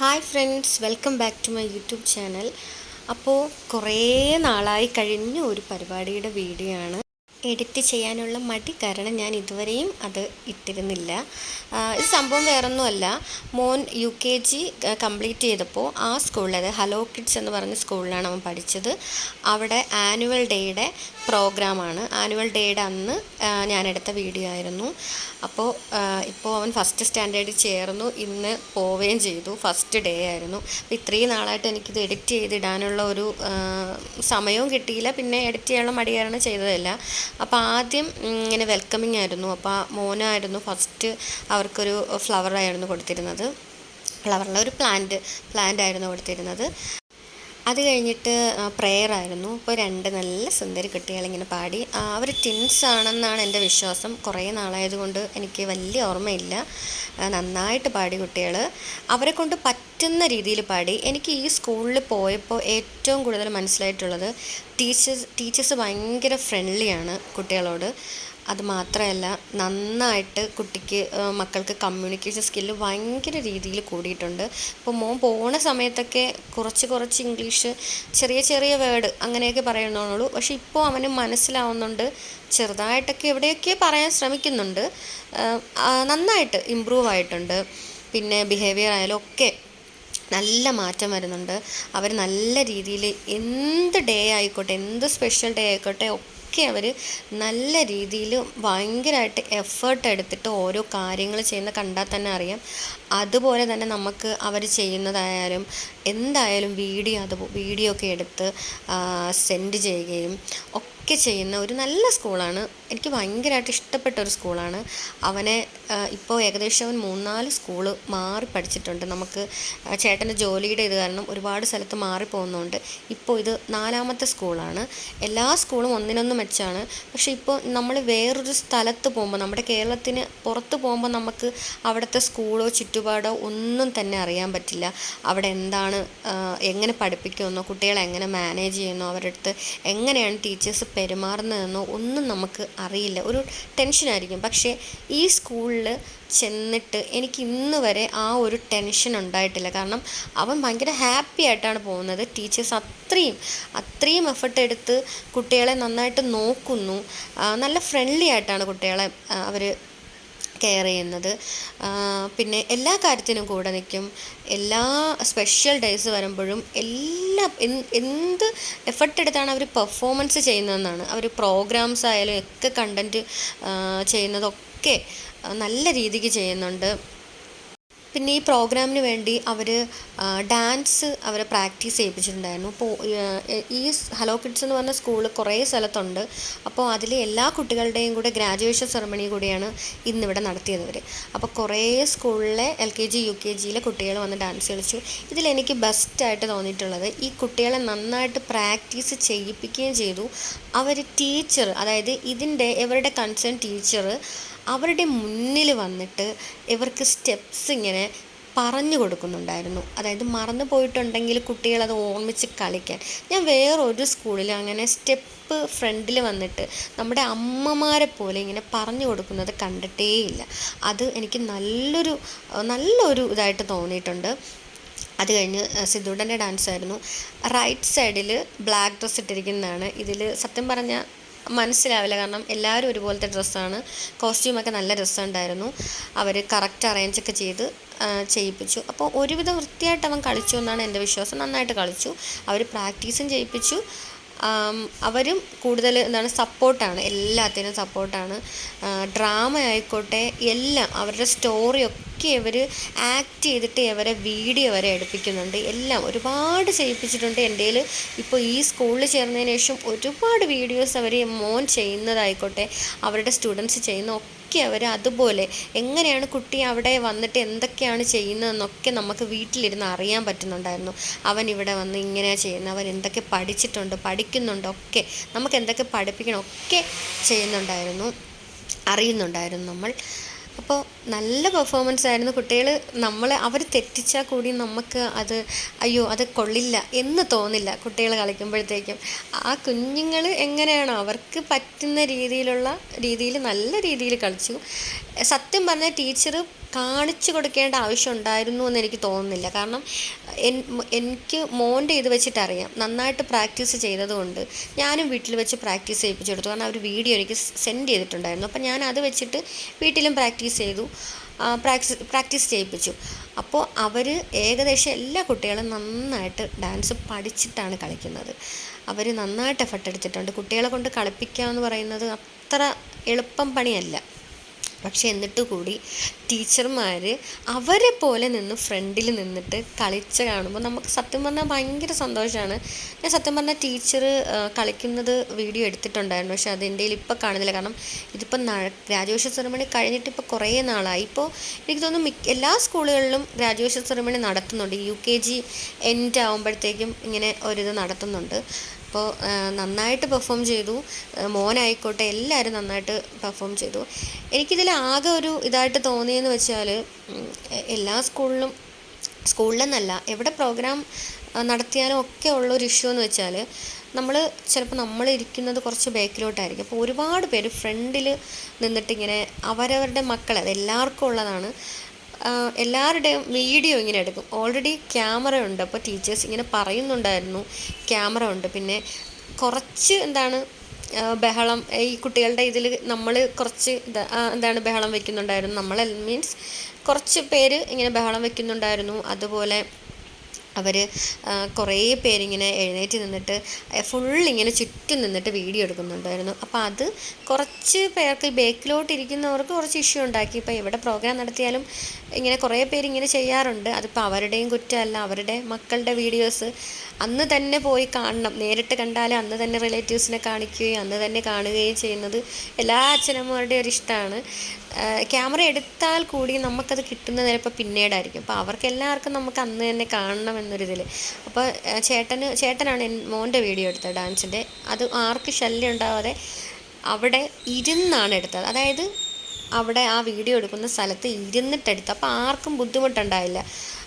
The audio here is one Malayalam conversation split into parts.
Hi friends, welcome back to my YouTube channel. അപ്പോൾ കുറേ നാളായി കഴിഞ്ഞ ഒരു പരിപാടിയുടെ വീഡിയോ ആണ്. എഡിറ്റ് ചെയ്യാനുള്ള മടി കാരണം ഞാൻ ഇതുവരെയും അത് ഇട്ടിരുന്നില്ല. ഇത് സംഭവം വേറൊന്നുമല്ല. മോൻ UKG കംപ്ലീറ്റ് ചെയ്തപ്പോൾ ആ സ്കൂളിൽ, അതായത് ഹലോ കിഡ്സ് എന്ന് പറഞ്ഞ സ്കൂളിലാണ് അവൻ പഠിച്ചത്. അവിടെ ആനുവൽ ഡേയുടെ പ്രോഗ്രാമാണ്. ആനുവൽ ഡേയുടെ അന്ന് ഞാനെടുത്ത വീഡിയോ ആയിരുന്നു. അപ്പോൾ ഇപ്പോൾ അവൻ ഫസ്റ്റ് സ്റ്റാൻഡേർഡിൽ ചേർന്നു. ഇന്ന് പോവുകയും ചെയ്തു. ഫസ്റ്റ് ഡേ ആയിരുന്നു. അപ്പോൾ ഇത്രയും നാളായിട്ട് എനിക്കിത് എഡിറ്റ് ചെയ്തിടാനുള്ള ഒരു സമയവും കിട്ടിയില്ല. പിന്നെ എഡിറ്റ് ചെയ്യാനുള്ള മടി കാരണം ചെയ്തതല്ല. അപ്പോൾ ആദ്യം ഇങ്ങനെ വെൽക്കമിങ് ആയിരുന്നു. അപ്പോൾ മോനായിരുന്നു ഫസ്റ്റ് അവർക്കൊരു ഫ്ലവറായിരുന്നു കൊടുത്തിരുന്നത്. ഫ്ലവറിൻ്റെ ഒരു പ്ലാന്റ് ആയിരുന്നു കൊടുത്തിരുന്നത്. അത് കഴിഞ്ഞിട്ട് പ്രെയർ ആയിരുന്നു. അപ്പോൾ രണ്ട് നല്ല സുന്ദരി കുട്ടികളിങ്ങനെ പാടി. അവർ ട്വിൻസ് ആണെന്നാണ് എൻ്റെ വിശ്വാസം. കുറേ നാളായതുകൊണ്ട് എനിക്ക് വലിയ ഓർമ്മയില്ല. നന്നായിട്ട് പാടി കുട്ടികൾ. അവരെ കൊണ്ട് പറ്റുന്ന രീതിയിൽ പാടി. എനിക്ക് ഈ സ്കൂളിൽ പോയപ്പോൾ ഏറ്റവും കൂടുതൽ മനസ്സിലായിട്ടുള്ളത് ടീച്ചേഴ്സ് ഭയങ്കര ഫ്രണ്ട്ലിയാണ് കുട്ടികളോട്. അതുമാത്രമല്ല, നന്നായിട്ട് മക്കൾക്ക് കമ്മ്യൂണിക്കേഷൻ സ്കില്ല് ഭയങ്കര രീതിയിൽ കൂടിയിട്ടുണ്ട്. ഇപ്പോൾ മോൻ പോകുന്ന സമയത്തൊക്കെ കുറച്ച് ഇംഗ്ലീഷ് ചെറിയ ചെറിയ വേർഡ് അങ്ങനെയൊക്കെ പറയുന്നുള്ളൂ. പക്ഷെ ഇപ്പോൾ അവന് മനസ്സിലാവുന്നുണ്ട്. ചെറുതായിട്ടൊക്കെ എവിടെയൊക്കെ പറയാൻ ശ്രമിക്കുന്നുണ്ട്. നന്നായിട്ട് ഇമ്പ്രൂവ് ആയിട്ടുണ്ട്. പിന്നെ ബിഹേവിയർ ആയാലും ഒക്കെ നല്ല മാറ്റം വരുന്നുണ്ട്. അവർ നല്ല രീതിയിൽ എന്ത് ഡേ ആയിക്കോട്ടെ, എന്ത് സ്പെഷ്യൽ ഡേ ആയിക്കോട്ടെ ഒക്കെ അവർ നല്ല രീതിയിൽ ഭയങ്കരമായിട്ട് എഫേർട്ട് എടുത്തിട്ട് ഓരോ കാര്യങ്ങൾ ചെയ്യുന്ന കണ്ടാൽ തന്നെ അറിയാം. അതുപോലെ തന്നെ നമുക്ക് അവർ ചെയ്യുന്നതായാലും എന്തായാലും വീഡിയോ ഒക്കെ എടുത്ത് സെൻഡ് ചെയ്യുകയും ഒക്കെ ചെയ്യുന്ന ഒരു നല്ല സ്കൂളാണ്. എനിക്ക് ഭയങ്കരമായിട്ട് ഇഷ്ടപ്പെട്ട ഒരു സ്കൂളാണ്. അവനെ ഇപ്പോൾ ഏകദേശം അവൻ 3-4 സ്കൂള് മാറി പഠിച്ചിട്ടുണ്ട്. നമുക്ക് ചേട്ടൻ്റെ ജോലിയുടെ ഇത് കാരണം ഒരുപാട് സ്ഥലത്ത് മാറിപ്പോകുന്നുണ്ട്. ഇപ്പോൾ ഇത് 4ാമത്തെ സ്കൂളാണ്. എല്ലാ സ്കൂളും ഒന്നിനൊന്ന് മെച്ചാണ്. പക്ഷേ ഇപ്പോൾ നമ്മൾ വേറൊരു സ്ഥലത്ത് പോകുമ്പോൾ, നമ്മുടെ കേരളത്തിന് പുറത്ത് പോകുമ്പോൾ നമുക്ക് അവിടുത്തെ സ്കൂളോ ചുറ്റുപാടോ ഒന്നും തന്നെ അറിയാൻ പറ്റില്ല. അവിടെ എന്താണ്, എങ്ങനെ പഠിപ്പിക്കുമെന്നോ, കുട്ടികളെ എങ്ങനെ മാനേജ് ചെയ്യുന്നോ, അവരുടെ അടുത്ത് എങ്ങനെയാണ് ടീച്ചേഴ്സ് പെരുമാറുന്നതെന്നോ ഒന്നും നമുക്ക് അറിയില്ല. ഒരു ടെൻഷനായിരിക്കും. പക്ഷേ ഈ സ്കൂളിൽ ചെന്നിട്ട് എനിക്ക് ഇന്ന് വരെ ആ ഒരു ടെൻഷൻ ഉണ്ടായിട്ടില്ല. കാരണം അവൻ ഭയങ്കര ഹാപ്പി ആയിട്ടാണ് പോകുന്നത്. ടീച്ചേഴ്സ് അത്രയും എഫർട്ട് എടുത്ത് കുട്ടികളെ നന്നായിട്ട് നോക്കുന്നു. നല്ല ഫ്രണ്ട്ലി ആയിട്ടാണ് കുട്ടികളെ അവർ കെയർ ചെയ്യുന്നത്. പിന്നെ എല്ലാ കാര്യത്തിനും കൂടെ നിൽക്കും. എല്ലാ സ്പെഷ്യൽ ഡേയ്സ് വരുമ്പോഴും എന്ത് എഫർട്ട് എടുത്താണ് അവർ പെർഫോമൻസ് ചെയ്യുന്നതെന്നാണ്. അവർ പ്രോഗ്രാംസ് ആയാലും ഒക്കെ കണ്ടൻറ്റ് ചെയ്യുന്നതൊക്കെ നല്ല രീതിക്ക് ചെയ്യുന്നുണ്ട്. പിന്നെ ഈ പ്രോഗ്രാമിന് വേണ്ടി അവർ ഡാൻസ് അവരെ പ്രാക്ടീസ് ചെയ്യിപ്പിച്ചിട്ടുണ്ടായിരുന്നു. അപ്പോൾ ഈ ഹലോ കിഡ്സ് എന്ന് പറഞ്ഞ സ്കൂൾ കുറേ സ്ഥലത്തുണ്ട്. അപ്പോൾ അതിൽ എല്ലാ കുട്ടികളുടെയും കൂടെ ഗ്രാജുവേഷൻ സെറമണി കൂടിയാണ് ഇന്നിവിടെ നടത്തിയത്. അപ്പോൾ കുറേ സ്കൂളിലെ LKG UKGയിലെ കുട്ടികൾ വന്ന് ഡാൻസ് കളിച്ചു. ഇതിലെനിക്ക് ബെസ്റ്റായിട്ട് തോന്നിയിട്ടുള്ളത്, ഈ കുട്ടികളെ നന്നായിട്ട് പ്രാക്ടീസ് ചെയ്യിപ്പിക്കുകയും ചെയ്തു. അവർ ടീച്ചർ, അതായത് ഇവരുടെ കൺസേൺ ടീച്ചർ അവരുടെ മുന്നിൽ വന്നിട്ട് ഇവർക്ക് സ്റ്റെപ്സ് ഇങ്ങനെ പറഞ്ഞു കൊടുക്കുന്നുണ്ടായിരുന്നു. അതായത് മറന്നു പോയിട്ടുണ്ടെങ്കിൽ കുട്ടികളത് ഓർമ്മിച്ച് കളിക്കാൻ. ഞാൻ വേറൊരു സ്കൂളിൽ അങ്ങനെ സ്റ്റെപ്പ് ഫ്രണ്ടിൽ വന്നിട്ട് നമ്മുടെ അമ്മമാരെ പോലെ ഇങ്ങനെ പറഞ്ഞു കൊടുക്കുന്നത് കണ്ടിട്ടേയില്ല. അത് എനിക്ക് നല്ലൊരു ഇതായിട്ട് തോന്നിയിട്ടുണ്ട്. അത് കഴിഞ്ഞ് സിദ്ധൂടൻ്റെ ഡാൻസ് ആയിരുന്നു. റൈറ്റ് സൈഡിൽ ബ്ലാക്ക് ഡ്രസ്സ് ഇട്ടിരിക്കുന്നതാണ്. ഇതിൽ സത്യം പറഞ്ഞാൽ മനസ്സിലാവില്ല, കാരണം എല്ലാവരും ഒരുപോലത്തെ ഡ്രസ്സാണ്. കോസ്റ്റ്യൂമൊക്കെ നല്ല രസമുണ്ടായിരുന്നു. അവർ കറക്റ്റ് അറേഞ്ചൊക്കെ ചെയ്യിപ്പിച്ചു. അപ്പോൾ ഒരുവിധം വൃത്തിയായിട്ട് അവൻ കളിച്ചു എന്നാണ് എൻ്റെ വിശ്വാസം. നന്നായിട്ട് കളിച്ചു. അവർ പ്രാക്ടീസും ചെയ്യിപ്പിച്ചു. അവരും കൂടുതൽ സപ്പോർട്ടാണ്, എല്ലാത്തിനും സപ്പോർട്ടാണ്. ഡ്രാമ ആയിക്കോട്ടെ എല്ലാം, അവരുടെ സ്റ്റോറിയൊക്കെ ഇവർ ആക്ട് ചെയ്തിട്ട് ഇവരെ വീഡിയോ വരെ എടുപ്പിക്കുന്നുണ്ട്. എല്ലാം ഒരുപാട് ചെയ്യിപ്പിച്ചിട്ടുണ്ട്. എൻ്റെ ഇപ്പോൾ ഈ സ്കൂളിൽ ചേർന്നതിന് ശേഷം ഒരുപാട് വീഡിയോസ് അവർ മോൻ ചെയ്യുന്നതായിക്കോട്ടെ, അവരുടെ സ്റ്റുഡൻസ് ചെയ്യുന്ന അവർ അതുപോലെ എങ്ങനെയാണ് കുട്ടി അവിടെ വന്നിട്ട് എന്തൊക്കെയാണ് ചെയ്യുന്നതെന്നൊക്കെ നമുക്ക് വീട്ടിലിരുന്ന് അറിയാൻ പറ്റുന്നുണ്ടായിരുന്നു. അവൻ ഇവിടെ വന്ന് ഇങ്ങനെയാണ് ചെയ്യുന്നത്, അവൻ എന്തൊക്കെ പഠിക്കുന്നുണ്ടോ ഒക്കെ, നമുക്ക് എന്തൊക്കെ പഠിപ്പിക്കണം ഒക്കെ അറിയുന്നുണ്ടായിരുന്നു നമ്മൾ. അപ്പോൾ നല്ല പെർഫോമൻസ് ആയിരുന്നു. കുട്ടികൾ അവർ തെറ്റിച്ചാൽ കൂടി നമുക്ക് അത് കൊള്ളില്ല എന്ന് തോന്നില്ല. കുട്ടികൾ കളിക്കുമ്പോഴത്തേക്കും ആ കുഞ്ഞുങ്ങൾ എങ്ങനെയാണോ അവർക്ക് പറ്റുന്ന രീതിയിൽ നല്ല രീതിയിൽ കളിച്ചു. സത്യം പറഞ്ഞാൽ ടീച്ചർ കാണിച്ചു കൊടുക്കേണ്ട ആവശ്യം ഉണ്ടായിരുന്നു എന്ന് എനിക്ക് തോന്നുന്നില്ല. കാരണം എനിക്ക് മോൻ്റെ ഇത് വെച്ചിട്ടറിയാം, നന്നായിട്ട് പ്രാക്ടീസ് ചെയ്തതുകൊണ്ട് ഞാനും വീട്ടിൽ വെച്ച് പ്രാക്ടീസ് ചെയ്യിപ്പിച്ചെടുത്തു. കാരണം അവർ വീഡിയോ എനിക്ക് സെൻഡ് ചെയ്തിട്ടുണ്ടായിരുന്നു. അപ്പം ഞാൻ അത് വെച്ചിട്ട് വീട്ടിലും പ്രാക്ടീസ് ചെയ്തു, പ്രാക്ടീസ് ചെയ്യിപ്പിച്ചു. അപ്പോൾ അവർ ഏകദേശം എല്ലാ കുട്ടികളും നന്നായിട്ട് ഡാൻസ് പഠിച്ചിട്ടാണ് കളിക്കുന്നത്. അവർ നന്നായിട്ട് എഫർട്ട് എടുത്തിട്ടുണ്ട്. കുട്ടികളെ കൊണ്ട് കളിപ്പിക്കുക എന്ന് പറയുന്നത് അത്ര എളുപ്പം പണിയല്ല. പക്ഷെ എന്നിട്ട് കൂടി ടീച്ചർമാർ അവരെ പോലെ നിന്ന് ഫ്രണ്ടിൽ നിന്നിട്ട് കളിച്ച് കാണുമ്പോൾ നമുക്ക് സത്യം പറഞ്ഞാൽ ഭയങ്കര സന്തോഷമാണ്. ഞാൻ സത്യം പറഞ്ഞാൽ ടീച്ചർ കളിക്കുന്നത് വീഡിയോ എടുത്തിട്ടുണ്ടായിരുന്നു, പക്ഷെ അത് എൻ്റെ കയ്യിൽ ഇപ്പോൾ കാണുന്നില്ല. കാരണം ഇതിപ്പോൾ ഗ്രാജുവേഷൻ സെറിമണി കഴിഞ്ഞിട്ട് ഇപ്പോൾ കുറേ നാളായി. ഇപ്പോൾ എനിക്ക് തോന്നുന്നു എല്ലാ സ്കൂളുകളിലും ഗ്രാജുവേഷൻ സെറിമണി നടത്തുന്നുണ്ട്. UKG എൻഡ് ആകുമ്പോഴത്തേക്കും ഇങ്ങനെ ഒരിത് നടത്തുന്നുണ്ട്. അപ്പോൾ നന്നായിട്ട് പെർഫോം ചെയ്തു. മോനായിക്കോട്ടെ എല്ലാവരും നന്നായിട്ട് പെർഫോം ചെയ്തു. എനിക്കിതിൽ ആകെ ഒരു ഇതായിട്ട് തോന്നിയെന്ന് വെച്ചാൽ, എല്ലാ സ്കൂളിലെന്നല്ല എവിടെ പ്രോഗ്രാം നടത്തിയാലും ഒക്കെ ഉള്ളൊരു ഇഷ്യൂ എന്ന് വെച്ചാൽ, നമ്മൾ ഇരിക്കുന്നത് കുറച്ച് ബാക്കിലോട്ടായിരിക്കും. അപ്പോൾ ഒരുപാട് പേര് ഫ്രണ്ടിൽ നിന്നിട്ടിങ്ങനെ അവരവരുടെ മക്കളെ, അത് എല്ലാവർക്കും ഉള്ളതാണ്, എല്ലാവരുടെയും വീഡിയോ ഇങ്ങനെ എടുക്കും. ഓൾറെഡി ക്യാമറ ഉണ്ട്. അപ്പോൾ ടീച്ചേഴ്സ് ഇങ്ങനെ പറയുന്നുണ്ടായിരുന്നു ക്യാമറ ഉണ്ട്. പിന്നെ കുറച്ച് ബഹളം ഈ കുട്ടികളുടെ ഇതിൽ നമ്മൾ കുറച്ച് ബഹളം വയ്ക്കുന്നുണ്ടായിരുന്നു. നമ്മൾ മീൻസ് കുറച്ച് പേര് ഇങ്ങനെ ബഹളം വയ്ക്കുന്നുണ്ടായിരുന്നു. അതുപോലെ അവർ കുറേ പേരിങ്ങനെ എഴുന്നേറ്റ് നിന്നിട്ട് ഫുള്ളിങ്ങനെ ചുറ്റും നിന്നിട്ട് വീഡിയോ എടുക്കുന്നുണ്ടായിരുന്നു. അപ്പോൾ അത് കുറച്ച് പേർക്ക് ബേക്കിലോട്ടിരിക്കുന്നവർക്ക് കുറച്ച് ഇഷ്യൂ ഉണ്ടാക്കി. ഇപ്പോൾ എവിടെ പ്രോഗ്രാം നടത്തിയാലും ഇങ്ങനെ കുറേ പേരിങ്ങനെ ചെയ്യാറുണ്ട്. അതിപ്പോൾ അവരുടെയും കുറ്റമല്ല, അവരുടെ മക്കളുടെ വീഡിയോസ് അന്ന് തന്നെ പോയി കാണണം. നേരിട്ട് കണ്ടാൽ അന്ന് തന്നെ റിലേറ്റീവ്സിനെ കാണിക്കുകയും അന്ന് തന്നെ കാണുകയും ചെയ്യുന്നത് എല്ലാ അച്ഛനമ്മമാരുടെയും ഒരു ഇഷ്ടമാണ്. ക്യാമറ എടുത്താൽ കൂടി നമുക്കത് കിട്ടുന്നത് ചിലപ്പോൾ പിന്നീടായിരിക്കും. അപ്പോൾ അവർക്കെല്ലാവർക്കും നമുക്ക് അന്ന് തന്നെ കാണണം എന്നൊരിതിൽ. അപ്പോൾ ചേട്ടനാണ് മോൻ്റെ വീഡിയോ എടുത്തത് ഡാൻസിൻ്റെ. അത് ആർക്ക് ശല്യം ഉണ്ടാവാതെ അവിടെ ഇരുന്നാണ് എടുത്തത്. അതായത് അവിടെ ആ വീഡിയോ എടുക്കുന്ന സ്ഥലത്ത് ഇരുന്നിട്ടെടുത്ത്. അപ്പോൾ ആർക്കും ബുദ്ധിമുട്ടുണ്ടായില്ല.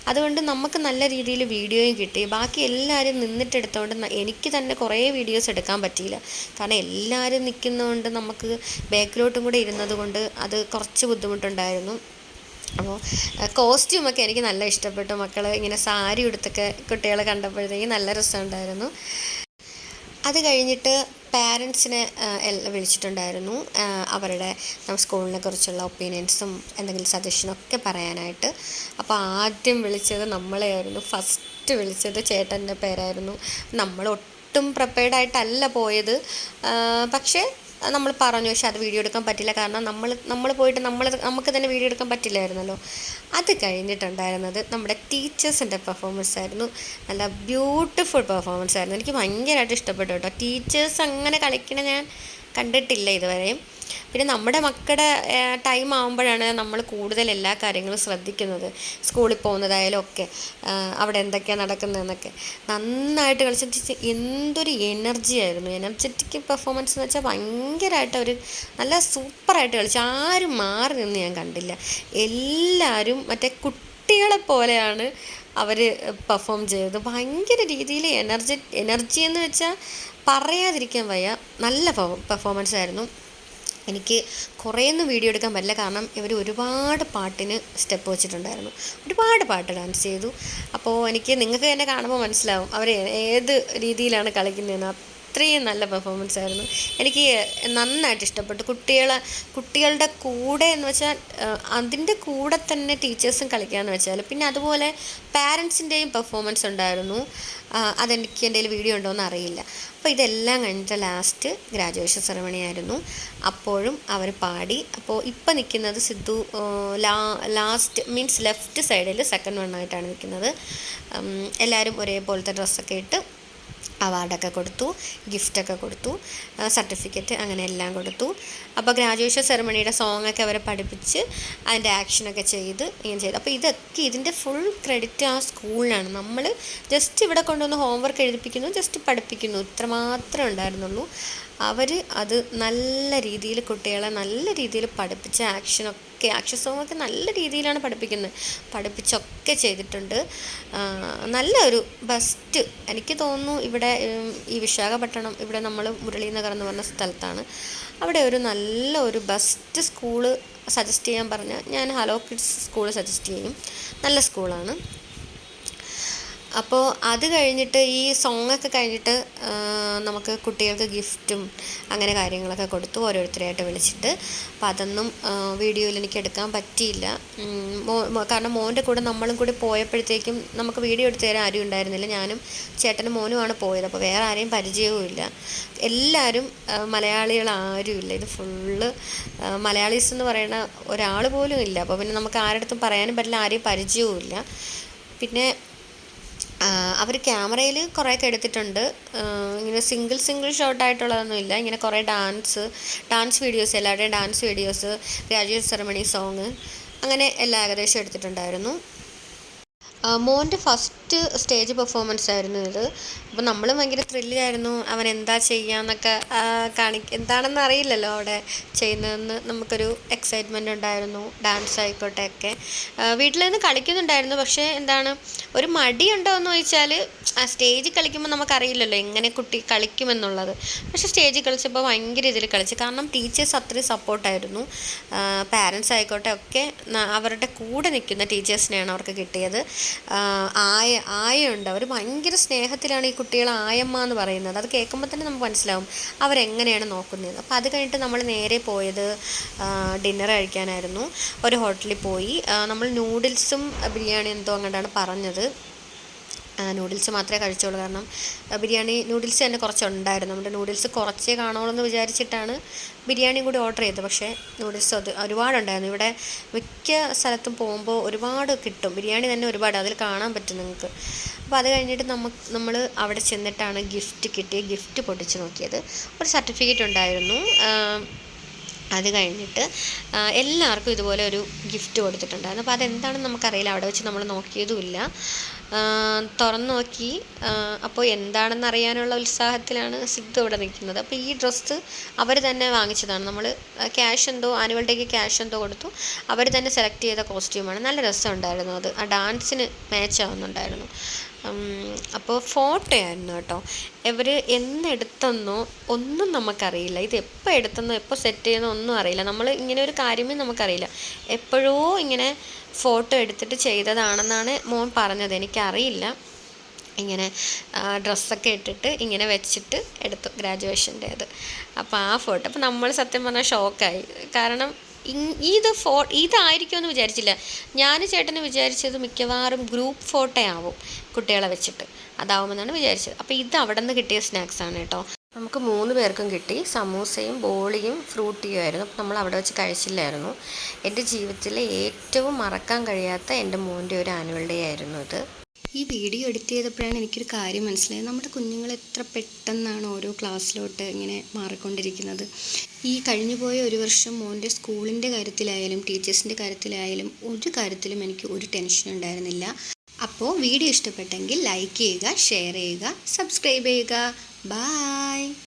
അതുകൊണ്ട് നമുക്ക് നല്ല രീതിയിൽ വീഡിയോയും കിട്ടി. ബാക്കി എല്ലാവരും നിന്നിട്ടെടുത്തുകൊണ്ട് എനിക്ക് തന്നെ കുറേ വീഡിയോസ് എടുക്കാൻ പറ്റിയില്ല. കാരണം എല്ലാവരും നിൽക്കുന്നതുകൊണ്ട് നമുക്ക് ബാക്കിലോട്ടും കൂടെ ഇരുന്നത് കൊണ്ട് അത് കുറച്ച് ബുദ്ധിമുട്ടുണ്ടായിരുന്നു. അപ്പോൾ കോസ്റ്റ്യൂമൊക്കെ എനിക്ക് നല്ല ഇഷ്ടപ്പെട്ടു. മക്കൾ ഇങ്ങനെ സാരി ഉടുത്തൊക്കെ കുട്ടികളെ കണ്ടപ്പോഴത്തേക്ക് നല്ല രസമുണ്ടായിരുന്നു. അത് കഴിഞ്ഞിട്ട് പാരൻസിനെ വിളിച്ചിട്ടുണ്ടായിരുന്നു, അവരുടെ സ്കൂളിനെ കുറിച്ചുള്ള ഒപ്പീനിയൻസും എന്തെങ്കിലും സജഷനൊക്കെ പറയാനായിട്ട്. അപ്പോൾ ആദ്യം വിളിച്ചത് നമ്മളെയായിരുന്നു. ഫസ്റ്റ് വിളിച്ചത് ചേട്ടൻ്റെ പേരായിരുന്നു. നമ്മൾ ഒട്ടും പ്രിപ്പയർഡായിട്ടല്ല പോയത്. പക്ഷേ നമ്മൾ പറഞ്ഞു, പക്ഷെ അത് വീഡിയോ എടുക്കാൻ പറ്റില്ല. കാരണം നമ്മൾ പോയിട്ട് നമുക്ക് തന്നെ വീഡിയോ എടുക്കാൻ പറ്റില്ലായിരുന്നല്ലോ. അത് കഴിഞ്ഞിട്ടുണ്ടായിരുന്നത് നമ്മുടെ ടീച്ചേഴ്സിൻ്റെ പെർഫോമൻസ് ആയിരുന്നു. നല്ല ബ്യൂട്ടിഫുൾ പെർഫോമൻസ് ആയിരുന്നു. എനിക്ക് ഭയങ്കരമായിട്ട് ഇഷ്ടപ്പെട്ടു കേട്ടോ. ടീച്ചേഴ്സ് അങ്ങനെ കളിക്കണ ഞാൻ കണ്ടിട്ടില്ല ഇതുവരെയും. പിന്നെ നമ്മുടെ മക്കളുടെ ടൈം ആകുമ്പോഴാണ് നമ്മൾ കൂടുതൽ എല്ലാ കാര്യങ്ങളും ശ്രദ്ധിക്കുന്നത്. സ്കൂളിൽ പോകുന്നതായാലും ഒക്കെ അവിടെ എന്തൊക്കെയാണ് നടക്കുന്നതെന്നൊക്കെ. നന്നായിട്ട് കളിച്ച് എന്തൊരു എനർജി ആയിരുന്നു. എനർജറ്റിക് പെർഫോമൻസ് എന്ന് വെച്ചാൽ ഭയങ്കരമായിട്ട് അവർ നല്ല സൂപ്പറായിട്ട് കളിച്ചു. ആരും മാറി നിന്ന് ഞാൻ കണ്ടില്ല. എല്ലാവരും മറ്റേ കുട്ടികളെ പോലെയാണ് അവർ പെർഫോം ചെയ്തത്. ഭയങ്കര രീതിയിൽ എനർജി എന്ന് വെച്ചാൽ പറയാതിരിക്കാൻ വയ്യ. നല്ല പെർഫോമൻസ് ആയിരുന്നു. എനിക്ക് കുറേയൊന്നും വീഡിയോ എടുക്കാൻ പറ്റില്ല. കാരണം ഇവർ ഒരുപാട് പാട്ടിന് സ്റ്റെപ്പ് വെച്ചിട്ടുണ്ടായിരുന്നു, ഒരുപാട് പാട്ട് ഡാൻസ് ചെയ്തു. അപ്പോൾ നിങ്ങൾക്ക് തന്നെ കാണുമ്പോൾ മനസ്സിലാവും അവർ ഏത് രീതിയിലാണ് കളിക്കുന്നതെന്ന്. അത്രയും നല്ല പെർഫോമൻസ് ആയിരുന്നു. എനിക്ക് നന്നായിട്ട് ഇഷ്ടപ്പെട്ടു. കുട്ടികളുടെ കൂടെ എന്ന് വെച്ചാൽ അതിൻ്റെ കൂടെ തന്നെ ടീച്ചേഴ്സും കളിക്കാമെന്ന് വെച്ചാൽ. പിന്നെ അതുപോലെ പാരൻസിൻ്റെയും പെർഫോമൻസ് ഉണ്ടായിരുന്നു. അതെനിക്ക് എൻ്റെ കയ്യിൽ വീഡിയോ ഉണ്ടോയെന്ന് അറിയില്ല. അപ്പോൾ ഇതെല്ലാം കഴിഞ്ഞിട്ട് ലാസ്റ്റ് ഗ്രാജുവേഷൻ സെറമണി ആയിരുന്നു. അപ്പോഴും അവർ പാടി. അപ്പോൾ ഇപ്പം നിൽക്കുന്നത് സിദ്ധു ലാസ്റ്റ് മീൻസ് ലെഫ്റ്റ് സൈഡിൽ സെക്കൻഡ് വണ്ണായിട്ടാണ് നിൽക്കുന്നത്. എല്ലാവരും ഒരേപോലത്തെ ഡ്രസ്സൊക്കെ ഇട്ട് അവാർഡൊക്കെ കൊടുത്തു, ഗിഫ്റ്റൊക്കെ കൊടുത്തു, സർട്ടിഫിക്കറ്റ് അങ്ങനെ എല്ലാം കൊടുത്തു. അപ്പോൾ ഗ്രാജുവേഷൻ സെറമണിയുടെ സോങ്ങൊക്കെ അവരെ പഠിപ്പിച്ച് അതിൻ്റെ ആക്ഷനൊക്കെ ഇങ്ങനെ ചെയ്തു. അപ്പോൾ ഇതിൻ്റെ ഫുൾ ക്രെഡിറ്റ് ആ സ്കൂളിനാണ്. നമ്മൾ ജസ്റ്റ് ഇവിടെ കൊണ്ടുവന്ന് ഹോംവർക്ക് എഴുതിപ്പിക്കുന്നു, ജസ്റ്റ് പഠിപ്പിക്കുന്നു, ഇത്രമാത്രമേ ഉണ്ടായിരുന്നുള്ളൂ. അവർ അത് നല്ല രീതിയിൽ കുട്ടികളെ നല്ല രീതിയിൽ പഠിപ്പിച്ച ആക്ഷൻ സോങ്ങൊക്കെ നല്ല രീതിയിലാണ് പഠിപ്പിച്ചൊക്കെ ചെയ്തിട്ടുണ്ട്. നല്ലൊരു ബെസ്റ്റ്, എനിക്ക് തോന്നുന്നു ഇവിടെ ഈ വിശാഖപട്ടണം, ഇവിടെ നമ്മൾ മുരളീനഗർ എന്ന് പറഞ്ഞ സ്ഥലത്താണ്. അവിടെ നല്ല ഒരു ബെസ്റ്റ് സ്കൂള് സജസ്റ്റ് ചെയ്യാൻ പറഞ്ഞാൽ ഞാൻ ഹലോ കിഡ്സ് സ്കൂൾ സജസ്റ്റ് ചെയ്യും. നല്ല സ്കൂളാണ്. അപ്പോൾ അത് കഴിഞ്ഞിട്ട് ഈ സോങ്ങൊക്കെ കഴിഞ്ഞിട്ട് നമുക്ക് കുട്ടികൾക്ക് ഗിഫ്റ്റും അങ്ങനെ കാര്യങ്ങളൊക്കെ കൊടുത്തു, ഓരോരുത്തരായിട്ട് വിളിച്ചിട്ട്. അപ്പോൾ അതൊന്നും വീഡിയോയിൽ എനിക്ക് എടുക്കാൻ പറ്റിയില്ല. കാരണം മോൻ്റെ കൂടെ നമ്മളും കൂടി പോയപ്പോഴത്തേക്കും നമുക്ക് വീഡിയോ എടുത്ത് തരാൻ ആരും ഉണ്ടായിരുന്നില്ല. ഞാനും ചേട്ടനും മോനുമാണ് പോയത്. അപ്പോൾ വേറെ ആരെയും പരിചയവുമില്ല. എല്ലാവരും മലയാളികൾ ആരുമില്ല. ഇത് ഫുള്ള് മലയാളീസ് എന്ന് പറയുന്ന ഒരാൾ പോലും ഇല്ല. അപ്പോൾ പിന്നെ നമുക്ക് ആരുടെ അടുത്തും പറയാനും പറ്റില്ല, ആരെയും പരിചയവുമില്ല. പിന്നെ അവർ ക്യാമറയിൽ കുറേയൊക്കെ എടുത്തിട്ടുണ്ട്. ഇങ്ങനെ സിംഗിൾ ഷോട്ടായിട്ടുള്ളതൊന്നുമില്ല. ഇങ്ങനെ കുറേ ഡാൻസ് വീഡിയോസ്, എല്ലാവരുടെയും dance videos, graduate ceremony song, അങ്ങനെ എല്ലാം ഏകദേശം എടുത്തിട്ടുണ്ടായിരുന്നു. മോൻ്റെ ഫസ്റ്റ് സ്റ്റേജ് പെർഫോമൻസ് ആയിരുന്നു ഇത്. അപ്പോൾ നമ്മൾ ഭയങ്കര ത്രില്ലായിരുന്നു. അവൻ എന്താ ചെയ്യാന്നൊക്കെ എന്താണെന്ന് അറിയില്ലല്ലോ അവിടെ ചെയ്യുന്നതെന്ന്. നമുക്കൊരു എക്സൈറ്റ്മെൻ്റ് ഉണ്ടായിരുന്നു. ഡാൻസ് ആയിക്കോട്ടെ ഒക്കെ വീട്ടിൽ നിന്ന് കളിക്കുന്നുണ്ടായിരുന്നു. പക്ഷേ എന്താണ്, ഒരു മടിയുണ്ടോ എന്ന് ചോദിച്ചാൽ സ്റ്റേജിൽ കളിക്കുമ്പോൾ നമുക്കറിയില്ലല്ലോ എങ്ങനെ കുട്ടി കളിക്കുമെന്നുള്ളത്. പക്ഷേ സ്റ്റേജിൽ കളിച്ചപ്പോൾ ഭയങ്കര ഇതിൽ കളിച്ചു. കാരണം ടീച്ചേഴ്സ് അത്രയും സപ്പോർട്ടായിരുന്നു. പാരൻസ് ആയിക്കോട്ടെ ഒക്കെ അവരുടെ കൂടെ നിൽക്കുന്ന ടീച്ചേഴ്സിനെയാണ് അവർക്ക് കിട്ടിയത്. ആയുണ്ട്, അവർ ഭയങ്കര സ്നേഹത്തിലാണ് ഈ കുട്ടികളെ ആയമ്മ എന്ന് പറയുന്നത്. അത് കേൾക്കുമ്പോൾ തന്നെ നമുക്ക് മനസ്സിലാവും അവരെങ്ങനെയാണ് നോക്കുന്നത്. അപ്പോൾ അത് കഴിഞ്ഞിട്ട് നമ്മൾ നേരെ പോയത് ഡിന്നർ കഴിക്കാനായിരുന്നു. ഒരു ഹോട്ടലിൽ പോയി. നമ്മൾ നൂഡിൽസും ബിരിയാണി എന്തോ അങ്ങോട്ടാണ് പറഞ്ഞത്. നൂഡിൽസ് മാത്രമേ കഴിച്ചോളൂ. കാരണം നൂഡിൽസ് തന്നെ കുറച്ചുണ്ടായിരുന്നു. നമ്മുടെ നൂഡിൽസ് കുറച്ചേ കാണുള്ളൂ എന്ന് വിചാരിച്ചിട്ടാണ് ബിരിയാണിയും കൂടി ഓർഡർ ചെയ്തത്. പക്ഷേ നൂഡിൽസ് ഒരുപാടുണ്ടായിരുന്നു. ഇവിടെ മിക്ക സ്ഥലത്തും പോകുമ്പോൾ ഒരുപാട് കിട്ടും. ബിരിയാണി തന്നെ ഒരുപാട് അതിൽ കാണാൻ പറ്റും നിങ്ങൾക്ക്. അപ്പോൾ അത് കഴിഞ്ഞിട്ട് നമ്മൾ അവിടെ ചെന്നിട്ടാണ് ഗിഫ്റ്റ് പൊട്ടിച്ച് നോക്കിയത്. ഒരു സർട്ടിഫിക്കറ്റ് ഉണ്ടായിരുന്നു. അത് കഴിഞ്ഞിട്ട് എല്ലാവർക്കും ഇതുപോലെ ഒരു ഗിഫ്റ്റ് കൊടുത്തിട്ടുണ്ടായിരുന്നു. അപ്പോൾ അതെന്താണെന്ന് നമുക്കറിയില്ല. അവിടെ വെച്ച് നമ്മൾ നോക്കിയതുമില്ല. തുറന്നു നോക്കി. അപ്പോൾ എന്താണെന്ന് അറിയാനുള്ള ഉത്സാഹത്തിലാണ് സിദ്ധു ഇവിടെ നിൽക്കുന്നത്. അപ്പോൾ ഈ ഡ്രസ്സ് അവർ തന്നെ വാങ്ങിച്ചതാണ്. നമ്മൾ ആനുവൽ ഡേക്ക് ക്യാഷ് എന്തോ കൊടുത്തു. അവർ തന്നെ സെലക്ട് ചെയ്ത കോസ്റ്റ്യൂമാണ്. നല്ല രസമുണ്ടായിരുന്നു അത്. ആ ഡാൻസിന് മാച്ച് ആവുന്നുണ്ടായിരുന്നു. അപ്പോൾ ഫോട്ടോ ആയിരുന്നു കേട്ടോ. ഇവർ എന്നെടുത്തെന്നോ ഒന്നും നമുക്കറിയില്ല. ഇത് എപ്പോൾ എടുത്തെന്നോ എപ്പോൾ സെറ്റ് ചെയ്യുന്നോ ഒന്നും അറിയില്ല. നമ്മൾ ഇങ്ങനെ ഒരു കാര്യമേ നമുക്കറിയില്ല. എപ്പോഴോ ഇങ്ങനെ ഫോട്ടോ എടുത്തിട്ട് ചെയ്തതാണെന്നാണ് മോൻ പറഞ്ഞത്. എനിക്കറിയില്ല. ഇങ്ങനെ ഡ്രസ്സൊക്കെ ഇട്ടിട്ട് ഇങ്ങനെ വെച്ചിട്ട് എടുത്തു ഗ്രാജുവേഷൻ്റേത്. അപ്പോൾ ആ ഫോട്ടോ, അപ്പോൾ നമ്മൾ സത്യം പറഞ്ഞാൽ ഷോക്കായി. കാരണം ഇതായിരിക്കുമെന്ന് വിചാരിച്ചില്ല. ഞാൻ ചേട്ടന് വിചാരിച്ചത് മിക്കവാറും ഗ്രൂപ്പ് ഫോട്ടോ ആവും കുട്ടികളെ വെച്ചിട്ട്, അതാവുമെന്നാണ് വിചാരിച്ചത്. അപ്പോൾ ഇത് അവിടെ നിന്ന് കിട്ടിയ സ്നാക്സാണ് കേട്ടോ. നമുക്ക് 3 പേർക്കും കിട്ടി. സമൂസയും ബോളിയും ഫ്രൂട്ടിയും ആയിരുന്നു. അപ്പോൾ നമ്മൾ അവിടെ വെച്ച് കഴിച്ചില്ലായിരുന്നു. എൻ്റെ ജീവിതത്തിലെ ഏറ്റവും മറക്കാൻ കഴിയാത്ത എൻ്റെ മോൻ്റെ ഒരു ആനുവൽ ഡേ ആയിരുന്നു ഇത്. ഈ വീഡിയോ എഡിറ്റ് ചെയ്തപ്പോഴാണ് എനിക്കൊരു കാര്യം മനസ്സിലായത്. നമ്മുടെ കുഞ്ഞുങ്ങൾ എത്ര പെട്ടെന്നാണ് ഓരോ ക്ലാസ്സിലോട്ട് ഇങ്ങനെ മാറിക്കൊണ്ടിരിക്കുന്നത്. ഈ കഴിഞ്ഞുപോയ ഒരു വർഷം മോൻ്റെ സ്കൂളിൻ്റെ കാര്യത്തിലായാലും ടീച്ചേഴ്സിൻ്റെ കാര്യത്തിലായാലും ഒരു കാര്യത്തിലും എനിക്ക് ഒരു ടെൻഷൻ ഉണ്ടായിരുന്നില്ല. അപ്പോൾ വീഡിയോ ഇഷ്ടപ്പെട്ടെങ്കിൽ ലൈക്ക് ചെയ്യുക, ഷെയർ ചെയ്യുക, സബ്സ്ക്രൈബ് ചെയ്യുക. ബായ്.